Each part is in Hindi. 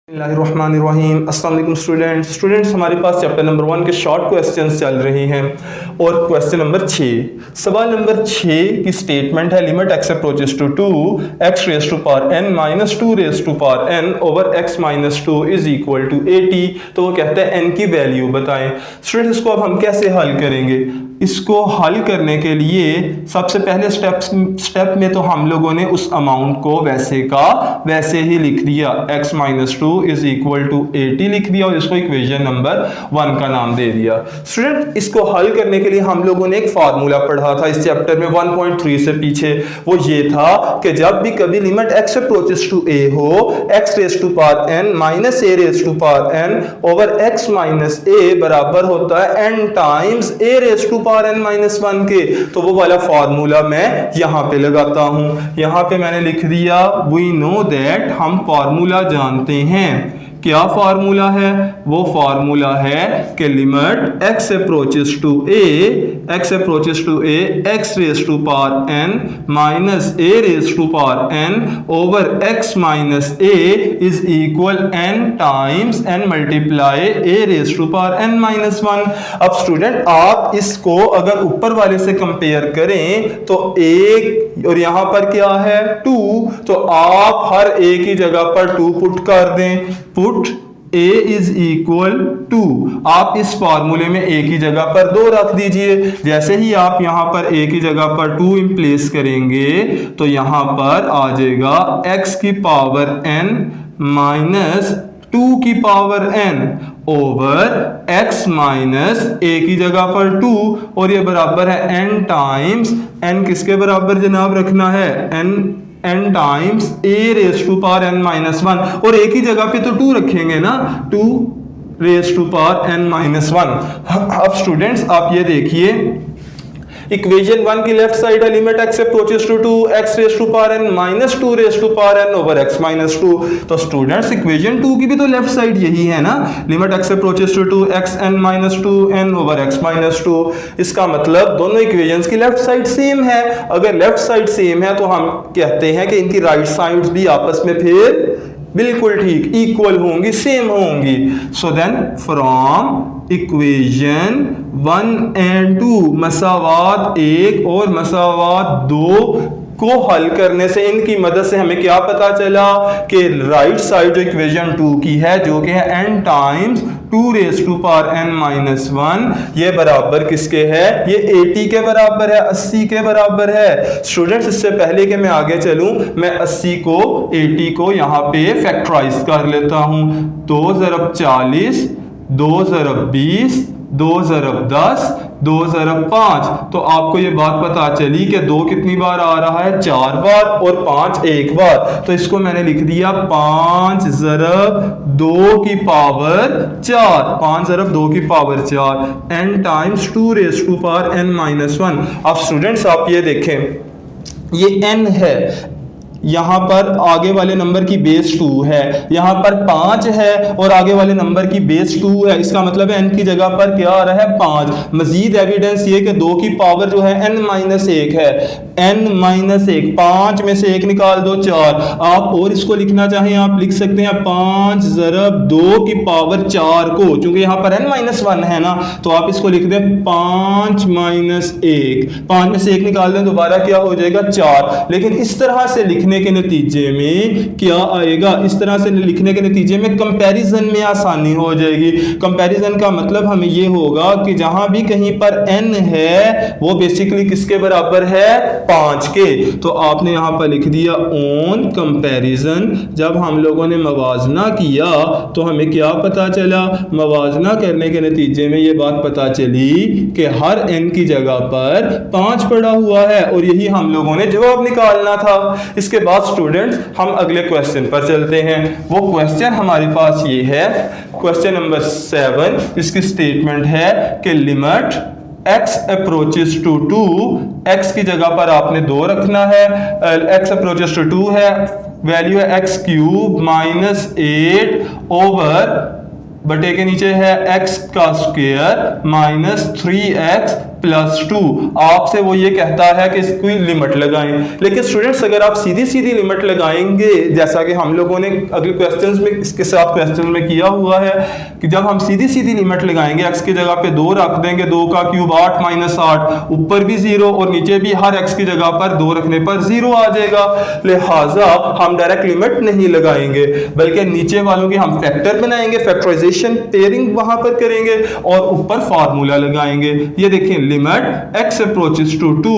बिस्मिल्लाहिर्रहमानिर्रहीम। अस्सलाम वालेकुम स्टूडेंट्स हमारे पास चैप्टर नंबर 1 के शॉर्ट क्वेश्चंस चल रहे हैं और क्वेश्चन नंबर 6 सवाल नंबर 6 की स्टेटमेंट है limit x approaches to 2 x raise to power n minus 2 raise to power n over x minus 2 is equal to 80। तो वो कहते हैं n की वैल्यू बताएं। स्टूडेंट्स इसको अब हम कैसे हल करेंगे? इसको हल करने के लिए सबसे पहले स्टेप में तो हम लोगों ने उस अमाउंट को वैसे का वैसे ही लिख दिया, x minus 2 is equal to 80 लिख दिया और इसको इक्वेशन नंबर 1 का नाम दे दिया। स्टूडेंट इसको हल करने के लिए हम लोगों ने एक फार्मूला पढ़ा था इस चैप्टर में 1.3 से पीछे। वो ये था कि जब भी कभी limit x approaches to a हो x raise to power n minus a raise to power n over x minus a बराबर होता है n times a raise to power n minus 1 के। तो वो वाला फार्मूला मैं यहां पे लगाता हूं। यहां पे मैंने लिख दिया वी नो दैट, हम फार्मूला जानते हैं। क्या फार्मूला है? वो फार्मूला है कि limit x approaches to a x raise to power n minus a raise to power n over x minus a is equal n times n multiply a raise to power n minus 1। अब स्टूडेंट आप इसको अगर ऊपर वाले से कंपेयर करें तो एक और यहां पर क्या है 2, तो आप हर एक ही जगह पर 2 पुट कर दें। Put a is equal to, आप इस फॉर्मूले में एक ही जगह पर 2 रख दीजिए। जैसे ही आप यहां पर एक ही जगह पर 2 प्लेस करेंगे तो यहां पर आ जाएगा x की पावर n माइनस 2 की power n over x minus एक ही जगह पर 2 और ये बराबर है n टाइम्स n किसके बराबर जनाब रखना है? n times a raise to power n minus 1 और एक ही जगह पे तो 2 रखेंगे ना, 2 raise to power n minus 1। अब स्टूडेंट्स आप ये देखिए इक्वेशन 1 की लेफ्ट साइड है limit x approaches to 2 x raise to power n minus 2 raise to power n over x minus 2। तो स्टूडेंट्स इक्वेशन 2 की भी तो लेफ्ट साइड यही है ना, limit x approaches to 2 x n minus 2 n over x minus 2। इसका मतलब दोनों इक्वेशंस की लेफ्ट साइड सेम है। अगर लेफ्ट साइड सेम है तो हम कहते हैं कि इनकी राइट साइड्स भी आपस में फिर बिल्कुल ठीक इक्वल होंगी, सेम होंगी। So then from equation 1 and 2 मसावात 1 और मसावात 2 को हल करने से इनकी मदद से हमें क्या पता चला कि राइट साइड जो इक्वेशन 2 की है जो कि है n times 2 raise to power n minus 1, ये बराबर किसके है? ये 80 के बराबर है, 80 के बराबर है। स्टूडेंट्स इससे पहले कि मैं आगे चलूं मैं 80 को 80 को यहाँ पे फैक्टराइज कर लेता हूं। 2 ज़रब 40, 2 ज़रब 20, 2 ज़रब 10, 2 ज़रब 5। तो आपको ये बात पता चली कि 2 कितनी बार आ रहा है? 4 बार और 5 एक बार। तो इसको मैंने लिख दिया 5 ज़रब 2 की पावर 4, 5 ज़रब 2 की power 4 n times 2 raise to power n minus 1। अब स्टूडेंट्स आप ये देखें ये n है, यहाँ पर आगे वाले नंबर की बेस 2 है, यहाँ पर 5 है और आगे वाले नंबर की बेस 2 है। इसका मतलब है n की जगह पर क्या आ रहा है? 5। मजीद एविडेंस ये कि 2 की पावर जो है n माइनस 1 है, n माइनस 1, 5 में से 1 निकाल दो 4। आप और इसको लिखना चाहें आप लिख सकते हैं 5 ज़रब 2 की पावर 4 को, क्योंकि यहाँ पर n माइनस 1 है ना, तो आप इसको लिख दें 5 माइनस 1, 5 में से 1 निकाल दें दोबारा क्या हो जाएगा? 4। लेकिन इस तरह से लिखने के नतीजे में क्या आएगा? इस तरह से लिखने के नतीजे में कंपैरिजन में आसानी हो जाएगी। कंपैरिजन का मतलब हमें ये होगा कि जहां भी कहीं पर n है वो बेसिकली किसके बराबर है? 5 के। तो आपने यहां पर लिख दिया ऑन कंपैरिजन। जब हम लोगों ने मवाजना किया तो हमें क्या पता चला? मवाजना करने के नतीजे में ये बात पता चली कि हर n की जगह पर 5 पड़ा हुआ है और यही हम लोगों ने जवाब निकालना था। इसके बाद स्टूडेंट्स हम अगले क्वेश्चन पर चलते हैं। वो क्वेश्चन हमारे पास ये है क्वेश्चन नंबर 7। इसकी स्टेटमेंट है कि limit x approaches to 2, x की जगह पर आपने 2 रखना है, x अप्रोचेस टू 2 है, वैल्यू है x क्यूब माइनस 8 ओवर बटे के नीचे है x का स्क्वायर माइनस 3x +2। आपसे वो ये कहता है कि इसकी लिमिट लगाएं, लेकिन स्टूडेंट्स अगर आप सीधी सीधी लिमिट लगाएंगे जैसा कि हम लोगों ने अगले क्वेश्चंस में इसके साथ क्वेश्चन में किया हुआ है कि जब हम सीधी सीधी लिमिट लगाएंगे x की जगह पे 2 रख देंगे, 2 का क्यूब 8 - 8, ऊपर भी 0 और नीचे भी हर x की जगह पर 2 रखने पर 0 आ जाएगा। लिहाजा हम डायरेक्ट लिमिट नहीं लगाएंगे बल्कि नीचे वालों के हम फैक्टर बनाएंगे, फैक्टराइजेशन पेयरिंग वहां पर करेंगे और ऊपर फार्मूला लगाएंगे। ये देखिए लिमिट x अप्रोचेस टू 2,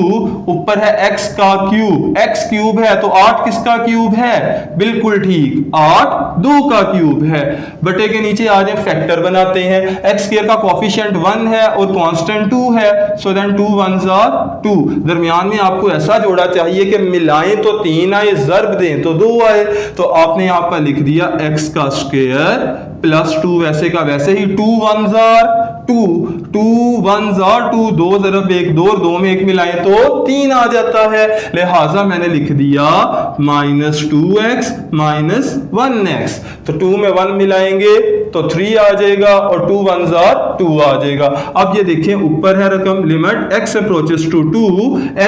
ऊपर है x का क्यूब, x क्यूब है तो 8 किसका क्यूब है? बिल्कुल ठीक, 8 2 का क्यूब है। बटे के नीचे आ जाए फैक्टर बनाते हैं। x स्क्वायर का कोएफिशिएंट 1 है और कांस्टेंट 2 है, सो देन 2 1s are 2। दरमियान में आपको ऐसा जोड़ा चाहिए कि मिलाएं तो 3 आए, ज़र्ब दें तो 2 आए। तो आपने यहां पर लिख दिया x का स्क्वायर +2, वैसे का वैसे ही 2 1s are 2, 2 1s are 2, 2 ज़रब 1 2 और 2 में 1 मिलाएं तो 3 आ जाता है। लिहाजा मैंने लिख दिया -2x - 1x। तो 2 में 1 मिलाएंगे तो 3 आ जाएगा और 2 1s are 2 आ जाएगा। अब ये देखिए ऊपर है रकम limit x approaches to 2,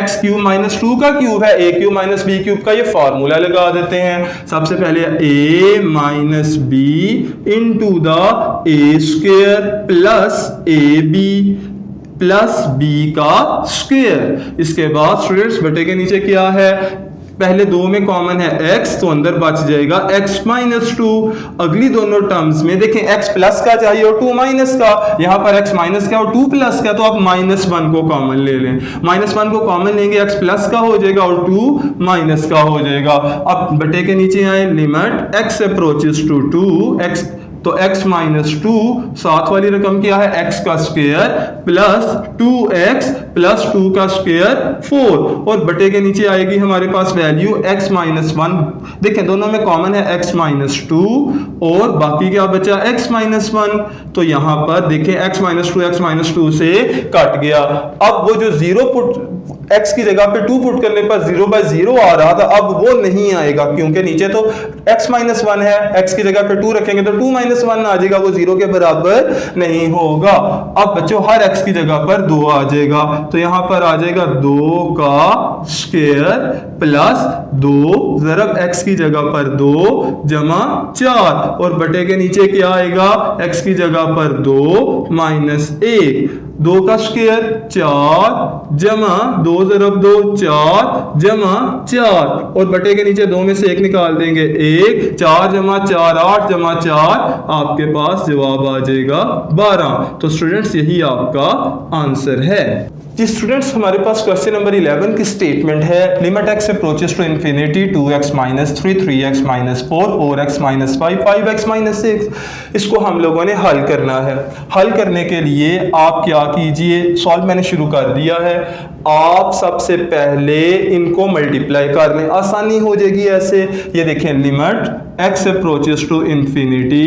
x cube -2 का क्यूब है, a क्यूब b क्यूब का ये फार्मूला लगा देते हैं। सबसे पहले a - b into the a square plus ab plus b का स्क्वायर। इसके बाद स्टूडेंट्स बटे के नीचे क्या है? पहले 2 में कॉमन है x तो अंदर बच जाएगा x - 2। अगली दोनों टर्म्स में देखें x प्लस का चाहिए और 2 माइनस का, यहां पर x माइनस का और 2 प्लस का, तो आप -1 को कॉमन ले लें। -1 को कॉमन लेंगे x प्लस का हो जाएगा और 2 माइनस का हो जाएगा। अब बटे के नीचे आए limit x approaches to 2x, तो x - 2, साथ वाली रकम क्या है? x का स्क्वायर प्लस 2x प्लस 2 का स्क्वायर 4 और बटे के नीचे आएगी हमारे पास वैल्यू x - 1। देखें दोनों में कॉमन है x - 2 और बाकी क्या बचा? x - 1। तो यहां पर देखें x - 2 से कट गया। अब वो जो 0 पुट x की जगह पे 2 पुट करने पर 0/0 आ रहा था, अब वो नहीं आएगा क्योंकि नीचे तो x - 1 है, x की जगह पे 2 रखेंगे तो 2 - 1 आ जाएगा, वो 0 के बराबर नहीं होगा। अब बच्चों हर x की जगह पर 2 आ जाएगा, तो यहां पर आ जाएगा 2 का स्क्वायर प्लस 2 ज़रब x की जगह पर 2 जमा 4 और बटे के नीचे क्या आएगा? x की जगह पर 2 - 1, 2 का स्क्वायर 4 जमा 2 ज़रब 2 4 जमा 4 और बटे के नीचे 2 में से 1 निकाल देंगे 1, 4 जमा 4 8 जमा 4, आपके पास जवाब आ जाएगा 12। तो स्टूडेंट्स यही आपका आंसर है। जी स्टूडेंट्स हमारे पास क्वेश्चन नंबर 11 की स्टेटमेंट है limit x approaches to infinity 2x - 3 3x - 4 4x - 5 5x - 6। इसको हम लोगों ने हल करना है। हल करने के लिए आप क्या कीजिए, सॉल्व मैंने शुरू कर दिया है। आप सबसे पहले इनको मल्टीप्लाई कर लें, आसानी हो जाएगी ऐसे। ये देखें limit x approaches to infinity,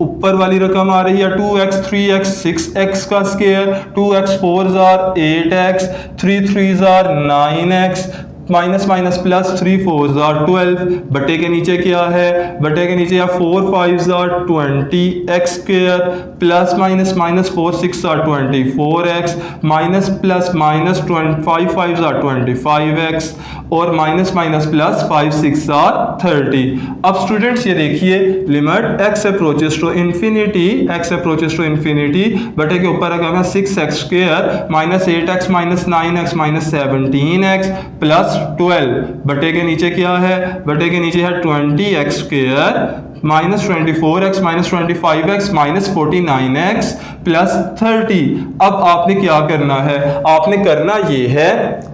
ऊपर वाली रकम आ रही है 2x 3x 6x का square, 2x 4s are 8x, 3 3s are 9x, minus minus plus 3 4s are 12। बटे के नीचे क्या है? बटे के नीचे 4 5s are 20x square plus minus minus 4 6 are 24x minus plus minus 5 5s are 25x और माइनस माइनस प्लस 5 6 are 30। अब स्टूडेंट्स ये देखिए limit x approaches to infinity, x approaches to infinity बटे के ऊपर रखा है 6x square minus 8x minus 9x minus 17x plus 12। बटे के नीचे क्या है? बटे के नीचे है 20x square minus 24x minus 25x minus 49x plus 30। अब आपने क्या करना है? आपने करना ये है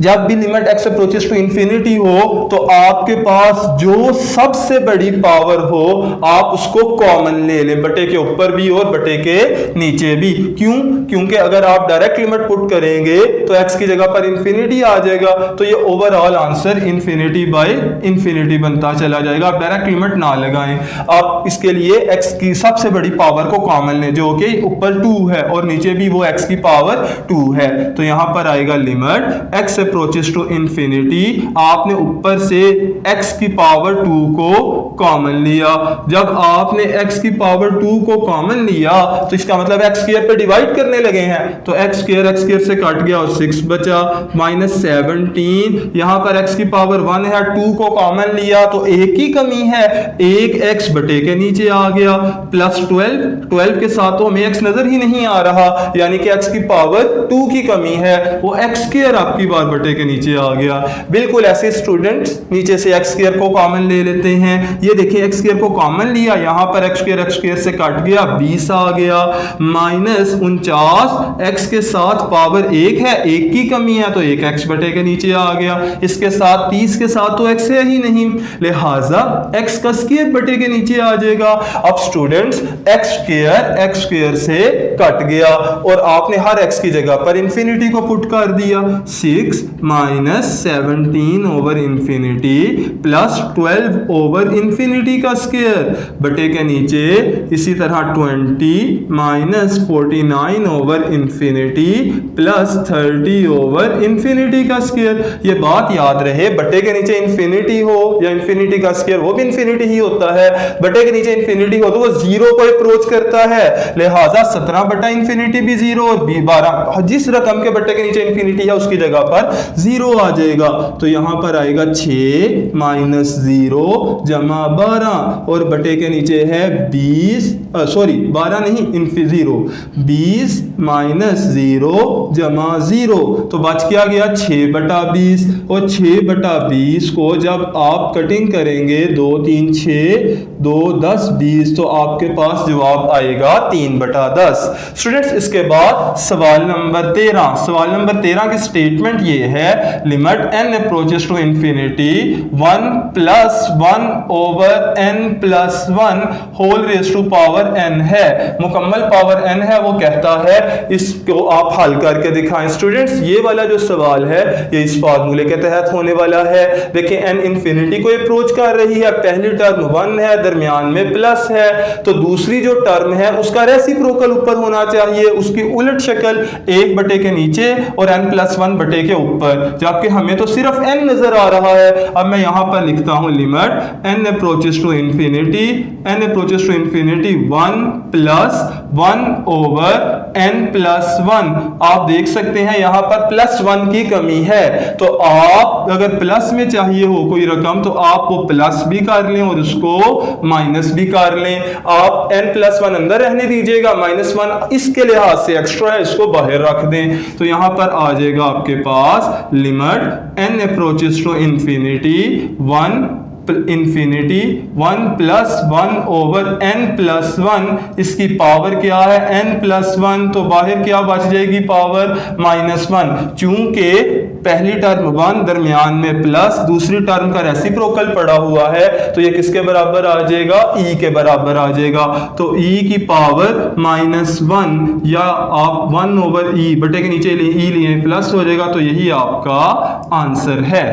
जब भी limit x approaches to infinity हो तो आपके पास जो सबसे बड़ी पावर हो आप उसको कॉमन ले लें, बटे के ऊपर भी और बटे के नीचे भी। क्यों? क्योंकि अगर आप डायरेक्ट लिमिट पुट करेंगे तो x की जगह पर इंफिनिटी आ जाएगा, तो ये overall answer infinity by infinity बनता चला जाएगा। आप डायरेक्ट लिमिट ना लगाएं, आप इसके लिए x की सबसे बड़ी पावर को कॉमन लें जो कि ऊपर 2 है और नीचे भी वो x की पावर 2 है। तो यहां पर आएगा limit x approaches to infinity, आपने ऊपर से x की पावर 2 को कॉमन लिया। जब आपने x की पावर 2 को कॉमन लिया तो इसका मतलब x स्क्वायर पे डिवाइड करने लगे हैं, तो x स्क्वायर से कट गया और 6 बचा, माइनस 17। यहां पर x की पावर 1 है, 2 को कॉमन लिया तो एक ही कमी है, एक x बटे के नीचे आ गया, प्लस 12 के साथ तो हमें x नजर ही नहीं आ रहा, यानी कि x की पावर 2 की कमी है, वो x स्क्वायर आपकी बार बटे के नीचे आ गया। बिल्कुल ऐसे स्टूडेंट्स नीचे से x स्क्वायर को कॉमन ले लेते हैं। ये देखिए x स्क्वायर को कॉमन लिया, यहां पर x स्क्वायर से कट गया, 20 आ गया, माइनस 49, x के साथ पावर 1 है, 1 की कमी है तो एक x बटे के नीचे आ गया। इसके साथ 30 के साथ तो x है ही नहीं, लिहाजा x का स्क्वायर बटे के नीचे आ जाएगा। अब स्टूडेंट्स x स्क्वायर से कट गया और आपने हर x की जगह पर इंफिनिटी को पुट कर दिया, 6 minus 17 over infinity plus 12 over infinity का स्क्वायर बटे के नीचे, इसी तरह 20 minus 49 over infinity plus 30 over infinity का स्क्वायर। ये बात याद रहे, बटे के नीचे इंफिनिटी हो या इंफिनिटी का स्क्वायर वो भी इंफिनिटी ही होता है, बटे के नीचे इंफिनिटी हो तो वो जीरो को अप्रोच करता है, लिहाजा 17 बटा इंफिनिटी भी जीरो और 12 जिस रकम के बटे के नीचे इंफिनिटी है उसकी जगह पर जीरो आ जाएगा। तो यहां पर आएगा 6 माइनस 0 जमा 12 और बटे के नीचे है 20, सॉरी 12 नहीं, 20 माइनस 0 जमा 0, तो बच क्या गया 6 बटा 20, और 6 बटा 20 को जब आप कटिंग करेंगे 2 3 6 2 10 20 तो आपके पास जवाब आएगा 3 बटा 10। स्टूडेंट्स इसके बाद सवाल नंबर 13, सवाल नंबर 13 की स्टेटमेंट ये है, limit n approaches to infinity 1 plus 1 over n plus 1 whole raise to power n है, मुकम्मल पावर n है, वो कहता है इसको आप हल करके दिखाएं। स्टूडेंट्स ये वाला जो सवाल है ये इस फार्मूले के तहत होने वाला है। देखिए n इंफिनिटी को अप्रोच कर रही है, पहली टर्म 1 है, दरमियान में प्लस है, तो दूसरी जो टर्म है उसका रेसिप्रोकल ऊपर होना चाहिए, उसकी उलट शक्ल 1 बटे के नीचे और n प्लस 1 बटे के ऊपर, जबकि हमें तो सिर्फ n नजर आ रहा है। अब मैं यहां पर लिखता हूं limit n approaches to infinity 1 plus 1 over n plus 1। आप देख सकते हैं यहां पर प्लस 1 की कमी है, तो आप अगर प्लस में चाहिए हो कोई रकम तो आप वो प्लस भी कर लें और उसको माइनस भी कर लें। आप n प्लस 1 अंदर रहने दीजिएगा, माइनस 1 इसके लिहाज से एक्स्ट्रा है, इसको बाहर रख दें, तो यहां पर आ जाएगा आपके पास limit n approaches to infinity 1 plus 1 over n plus 1, इसकी पावर क्या है n प्लस 1, तो बाहर क्या बच जाएगी पावर -1। चूंकि पहली टर्म 1 दरमियान में प्लस, दूसरी टर्म का रेसिप्रोकल पड़ा हुआ है, तो ये किसके बराबर आ जाएगा e के बराबर आ जाएगा, तो e की पावर -1 या आप 1 ओवर e बटे के नीचे e लिए प्लस हो जाएगा, तो यही आपका आंसर है।